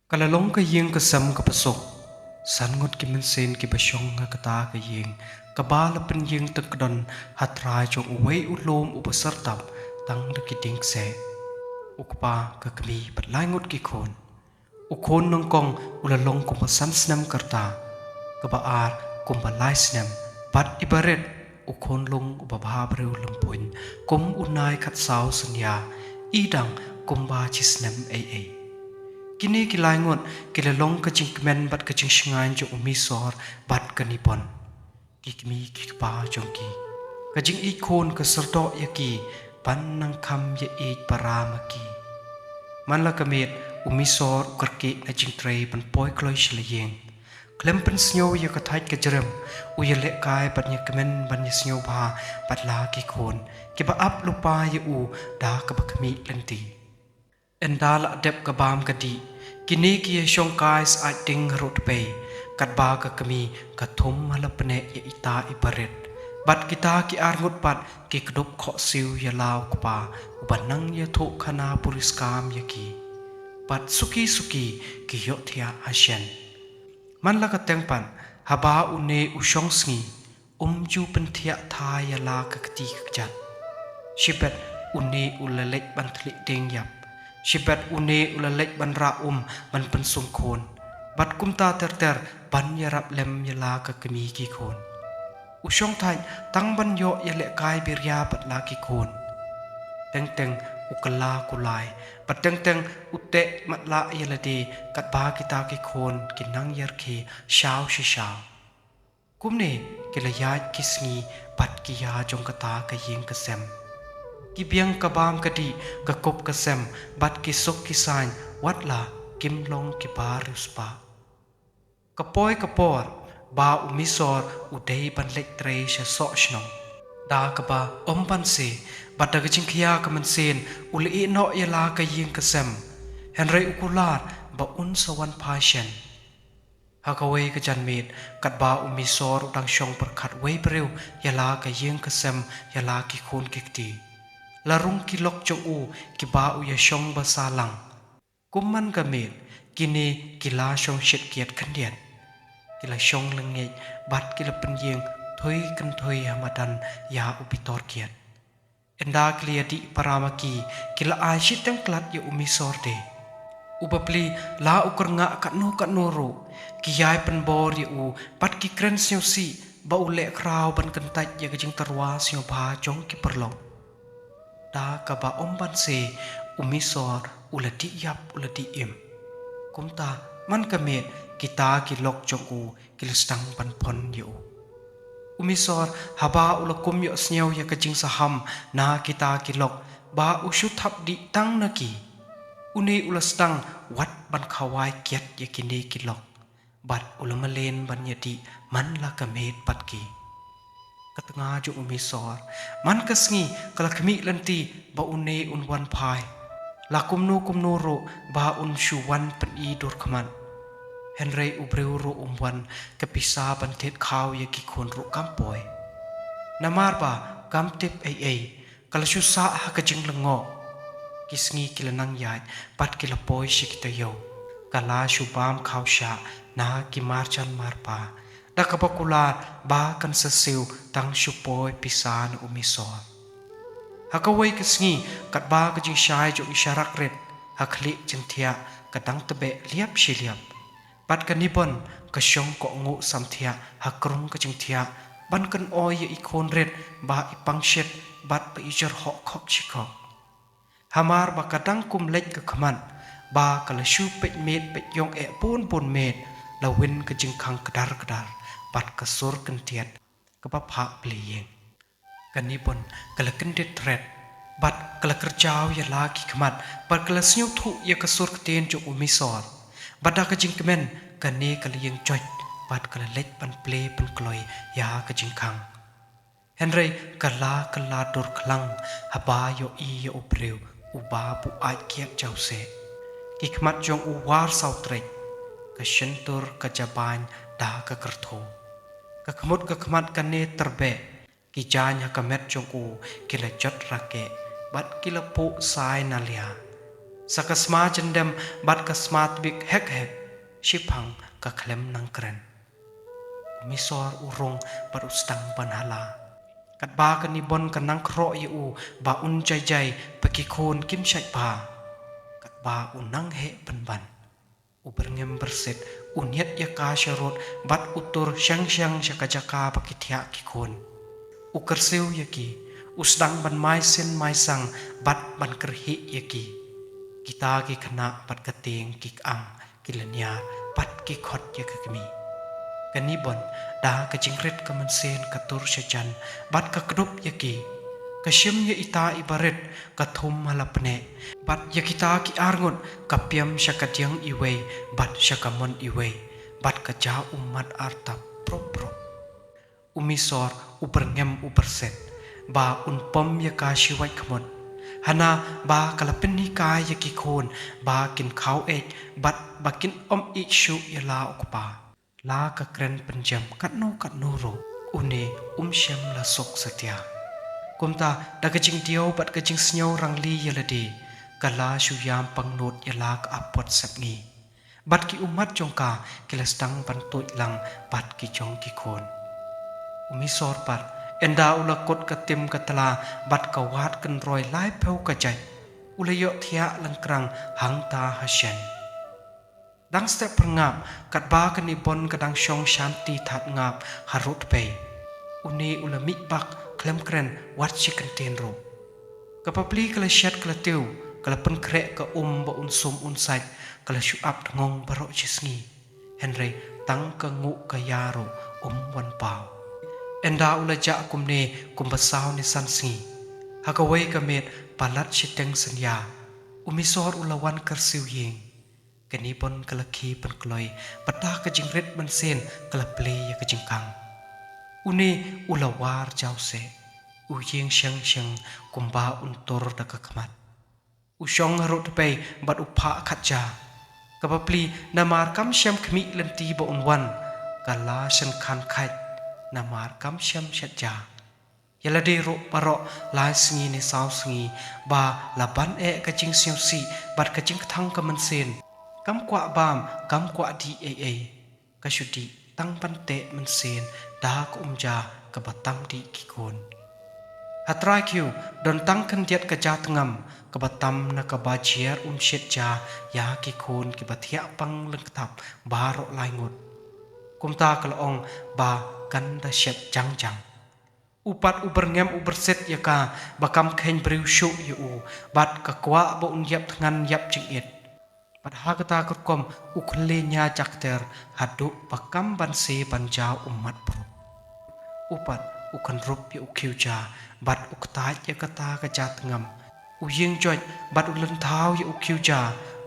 Kalalong ka yeng kasam ka pasok, sangot ki mensen ki basyong nga kata ka yeng, kabala pen yeng tagdon hatray jong uway ulom upasartap tang nakiting se. Ukpa ka kami patlangot ki kon. Ukon nang kong ulalong kumpasan senam karta, kabaar kumpalay senam, pat ibaret ukon long ubababre ulampuin, kum unay katsaw sanya, idang kumbachi senam ay. Kini kilangot kilalong kajing kemen bat kajing shengan jong umisor bat kanipon. Kikmi kikpa jongki. Kajing ikon keserdo yaki pan nang kam ya eid paramaki. Manla kamit umisor ukarki na jing tray pan poi kloy shilayeng. Klempen snyo ya katait kajerem uyalek kai bat nya kemen ban nya snyo ba bat la kikon. Kiba ap lupa ya u da kabakami lenti. Endala dep kabam kadi kini kia syong kais ai ting rot pe kat ba ka kami ka thum halapne ya ita ibaret bat kita ki arngut pat ki kdop kho siu ya law kpa ubanang ya tho khana puriskam ya ki pat suki ki yo thia asyen man la ka tengpan haba une usyong sngi ju penthia tha ya la ka kti kjat shipet une ulalek ban thli deng yap Shibat une ulalek ban raum ban pensung kon. Bat kumta ter ban yarap lem yala ka kemi ki kon. Usyong thai tang ban yo yalek kai birya bat la ki kon. Teng ukala kulai. Bat teng ute matla yalade kat ba kita ki kon kinang yar ki shaw shi shaw. Kumne kilayat kisngi bat kiya jong kata ka yeng kasem. Kibiang kabam kadi kakop kasem bat kisok kisan watla kimlong kibarus pa. Kapoy kapor ba umisor udai ban lek tre sya sok shnong. Da kaba ompan se bat da gajing kya kamansen uli no yala ka ying kasem. Henry ukular ba un sawan pasyen. Hakaway ka janmit kat ba umisor udang syong perkat way brew yala ka ying kasem yala ki kun kikti. Larung kilok jong u kiba u ya syong basalang. Kuman gamit kini kila syong shit kiat kandian. Kila syong lengit bat kila penyeng thoi kan thoi hamadan ya upitor kiat. Enda klia di paramaki kila asyit yang klat ya umisor de. Ubapli la ukar nga kat no ro kiyai penbor ya u bat ki kren syo si ba ule kraw ban kentat ya gajing terwa syo ba jong ki perlong. Da kaba omban se umisor ulati yap ulati im. Kumta man kamit kita kilok jong u kilistang pan pon yu. Umisor haba ulakum yo snyaw ya kajing saham na kita kilok ba usyut hap di tang naki. Une ulastang wat ban khawai kiat ya kini kilok. Bat ulamalen ban yadi man la kamit patki. Katengah jo umisor man kasngi kala kemi lenti ba une unwan pai la kumno ro ba un shuwan pen I dur khaman Henry ubreu ro umwan kapisa ban thet khaw ya ki khon ro kampoy namar ba kamtip ai kala shu sa ha ka jing lengo kisngi kilanang yai pat kila poy shiktayo kala shu bam khaw sha na ki marchan marpa da kapakular ba kan sasiw tang syupoy pisan umisor. Hakaway kasngi kat ba kajing syay jo isyarak ret hakli jengtia kadang tebe liap shiliap. Pat kanibon kasyong ko ngu samtia hakrung kajing tia ban kan oy ya ikon ret ba ipang syet bat pa ijar hok kok chikok. Hamar ba kadang kumlek ke kaman ba kalasyu pek met pek yong pun met lawin kajing kang kedar bat kasur kentiat kepapa peliyeng. Kanipon kala kentit red bat kala kerjau ya laki kemat bat kala senyum tu ya kasur keten jo umisor. Bat da kajing kemen kane kala yang coy bat kala lek pan play pan kloy ya kajing kang. Henry kala dur kelang haba yo I ya ubreu uba bu ai kiat jau se. Kikmat jong uwar sautrek kasyentur kajaban da kakertho. Kakmut kakmat kane terbe kijanya kamet jong u kila jot rake bat kila po sai nalia sakasma jendem bat kasmat bik hek shipang ka klem nang kren misor urong bat ustang panhala kat ba kan ibon kan nang kro yu ba un jai peki khon kim shai pa kat ba unang he ban uberngem berset unyet ya ka sharot bat utur syang syakajaka pakithya ki khon ukerseu yaki usdang ban mai sen mai sang bat ban kerhi yaki kita ki khana pat kateng ki ang kilanya pat ki khot ya kami kanibon da ka jingret ka mansen ka tur shajan bat ka krup yaki ka shim ya ita ibaret ka thum halapne bat ya kita ki arngon ka piam syakadyang iwe bat syakamon iwe bat ka ja umat arta pro umisor uberngem uberset ba unpom ya ka shiwai kmon hana ba kalapin ni ka ya ki khon ba kin khau ek bat bakin om ik shu ya la okpa la ka kren penjam kat no ro une shem la sok satya kumta da ka jing dio bat ka jing snyo rangli ya lade kala shu yam pangnot ya la ka apot sapngi bat ki umat jongka kilastang pantut lang bat ki jong ki khon umisor pat enda ulakot katim katala bat kawat kan roi lai peu kajai ulayo thia langkrang hangta hasyan dang step perngap kat ba kan ibon kadang syong shanti that ngap harut pe uni ulami bak klem kren wat chicken tenro kapapli kala shat kala tiu kala pen krek ka ba unsum unsai kala shuap ngong barok chisngi henry tang ka ngu ka yaro wan pau enda ulaja kumne kumbasau ni sansi hakawai kamet palat shiteng senya umisor ulawan kersiu yeng kanipon kalaki penkloi patah ka jingret mansen kala ple ya ka jingkang une ulawar jause uyeng syang kumba untor da ka kamat usyong harut pe bat upha khatja kapapli namar kam syam khmi lenti ba unwan kala shan khan khat namar kam syam shatja yalade ro paro la sngi ne saw sngi ba laban e ka jing syam si bat ka jing thang ka mansen kam kwa bam kam kwa di ka shudi tang pante mansen da ko umja ka batam di kikon hatra kyu don tang kan diat ka ja tangam ka batam na ka bajier shet ja ya kikon ki bathia pang lengtap baro laingut kumta kalong ba kan da shet jang upat uberngem uberset yaka bakam khen briu shu yu bat ka kwa bo unyap tngan yap jingit padha kata kurkom ukhle nya jakter hadu bakam banse banjau umat pro upat ukan rup ya ukhiuja bat ukta ya kata ka jat ngam uyeng joj bat ulen thau ya ukhiuja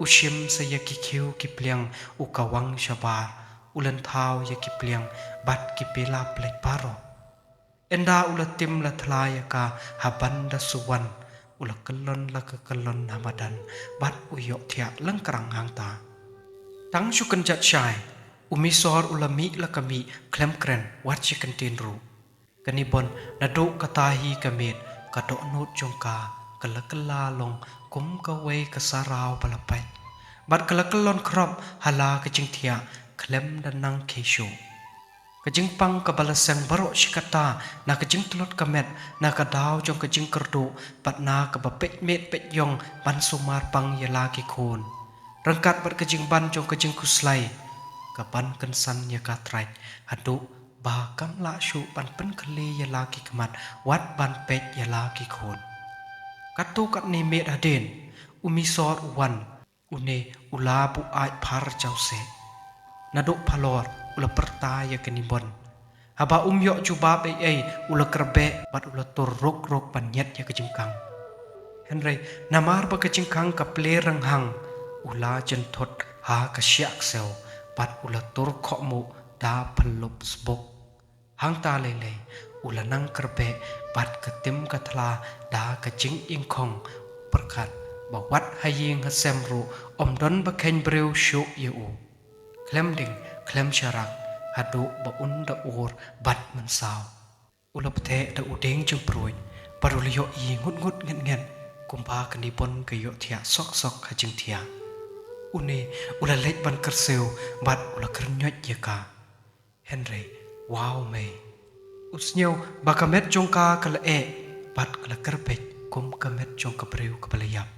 ushim se ya ki khiu ki pliang ukawang shabar ulen thau ya ki pliang bat ki pela plek paro enda ulatim la thlaya ka habanda suwan ula kelon la ka kelon hamadan bat uyok thia langkrang hangta tang shukan jat shai umisor ulami la kami klem kren wat chicken tinru kanibon nadu katahi kamet kadok nut jongka kalakala long kum ka wei ka sarau palapai bat kalakalon krop hala ka jingthia klem danang kesho kajing pang kabalasang barok shikata na kajing tulot kamet na kadaw jong kajing kerdo pat na kabapet met pet yong ban sumar pang yala ki khon rangkat bat kajing ban jong kajing kuslai kapan kensan ya katrai hadu ba kam la shu ban pen khle yala ki kamat wat ban pet yala ki khon katu kat ni met haden umisor uwan une ula bu ai phar jause naduk palor ula pertaya kenibon haba umyok jubab ula kerbe bat ula turruk panyet ya kejingkang henry namar ba kejingkang ka plerang hang ula jentot ha ka syak sel bat ula tur khokmu da pelup sbok hang ta lele ula nang kerbe bat ketim katla da kejing ingkong perkat bawat haying hasemru omdon ba ken breu shu yu klemding klem syarak hadu ba unda ur bat mensaw ulap the da udeng jeng pruj parulio i ngut ngen กุมภากันดีบนกยเทียซอกหาจึงเทียอุเนอุลาเล็กบันกระเซลบัดอุลากระยอดเยกาเฮนรี่ว้าวเมอุสเนียวบักเม็ดจงกากละบัดกละกระเป็ดกุมกเม็ดจงกระเปริวกระเบลยับ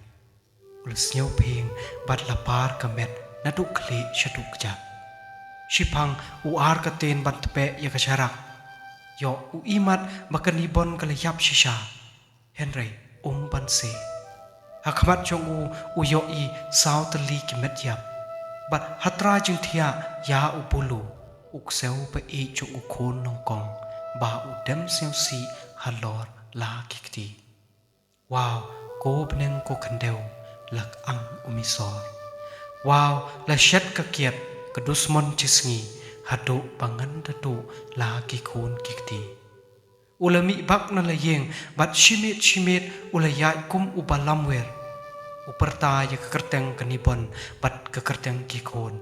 อุลสเนียวเพลงบัดละปาร์กเม็ดนัดุกลีชดุกจับชิพังอุอาร์กเตนบันตเปะยกชารักยออุอีมัดบักนีบอนกละยับชิชาเฮนรี่บันเซหักมัดจงอุยอีสาวตลีกิเม็ดยับบัดฮัตราจึงเทียยาอุปุลูอุกเซลไปจงอุโคนนองกองบาอุเดมเซียวซีฮัลลอร์ลากิกตีว้าวโกบเนงโกคันเดวหลักอังอุมิซอร์ว้าวและเช็ดกะเกียดกระดุสมอนจิสงีฮัดดุบังันดัดุลากิโคนกิกตีอุลมิบักนั่นละเยงบัดชิเมตอุลยายกุมอุบาลัมเวร์อุปรตายกกระเตงกันิบอนบัดกกระเตงกิโคน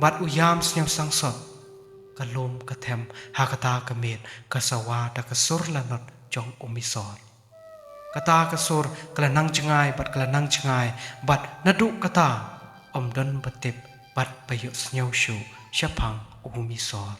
บัดอุยามเสียงสังสดกะลมกะเทมหากตากะเมดกะสวาดกะสุรละนดจงอุมิสอร์กะตากะสุรกละนังจงายบัดกละนังจงายบัดนดุกะตาอมดนบัดเต็บบัดไปยสเนียวชูชะพังอุมิสอร์